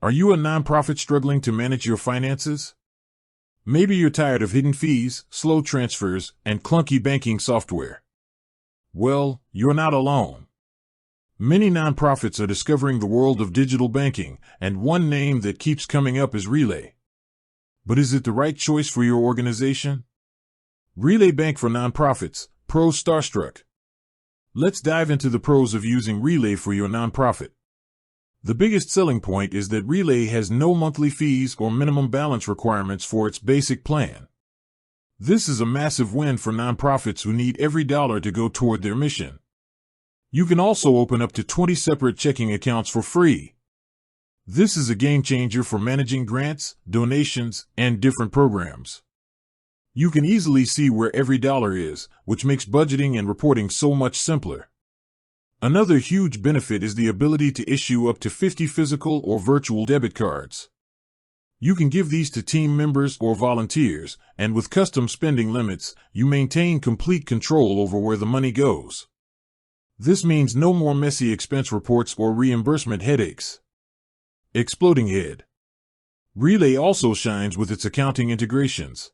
Are you a nonprofit struggling to manage your finances? Maybe you're tired of hidden fees, slow transfers, and clunky banking software. Well, you're not alone. Many nonprofits are discovering the world of digital banking, and one name that keeps coming up is Relay. But is it the right choice for your organization? Relay Bank for Nonprofits, Pros Starstruck. Let's dive into the pros of using Relay for your nonprofit. The biggest selling point is that Relay has no monthly fees or minimum balance requirements for its basic plan. This is a massive win for nonprofits who need every dollar to go toward their mission. You can also open up to 20 separate checking accounts for free. This is a game changer for managing grants, donations, and different programs. You can easily see where every dollar is, which makes budgeting and reporting so much simpler. Another huge benefit is the ability to issue up to 50 physical or virtual debit cards. You can give these to team members or volunteers, and with custom spending limits, you maintain complete control over where the money goes. This means no more messy expense reports or reimbursement headaches. Exploding head. Relay also shines with its accounting integrations.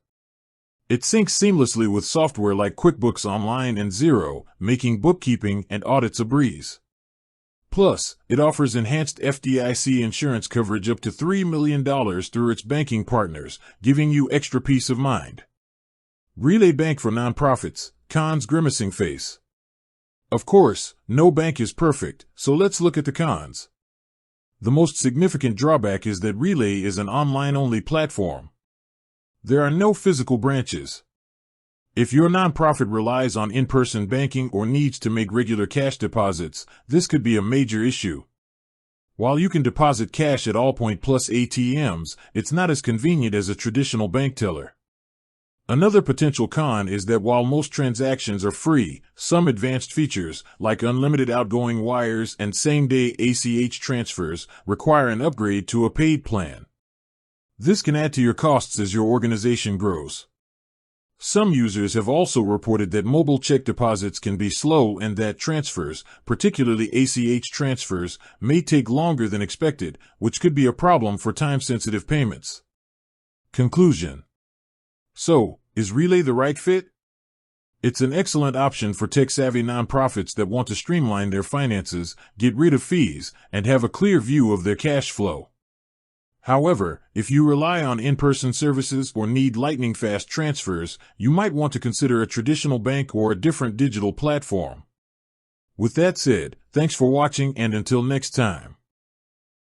It syncs seamlessly with software like QuickBooks Online and Xero, making bookkeeping and audits a breeze. Plus, it offers enhanced FDIC insurance coverage up to $3 million through its banking partners, giving you extra peace of mind. Relay Bank for Nonprofits, Cons Grimacing Face. Of course, no bank is perfect, so let's look at the cons. The most significant drawback is that Relay is an online-only platform. There are no physical branches. If your nonprofit relies on in-person banking or needs to make regular cash deposits, this could be a major issue. While you can deposit cash at Allpoint Plus ATMs, it's not as convenient as a traditional bank teller. Another potential con is that while most transactions are free, some advanced features, like unlimited outgoing wires and same-day ACH transfers, require an upgrade to a paid plan. This can add to your costs as your organization grows. Some users have also reported that mobile check deposits can be slow and that transfers, particularly ACH transfers, may take longer than expected, which could be a problem for time-sensitive payments. Conclusion. So, is Relay the right fit? It's an excellent option for tech-savvy nonprofits that want to streamline their finances, get rid of fees, and have a clear view of their cash flow. However, if you rely on in-person services or need lightning-fast transfers, you might want to consider a traditional bank or a different digital platform. With that said, thanks for watching, and until next time.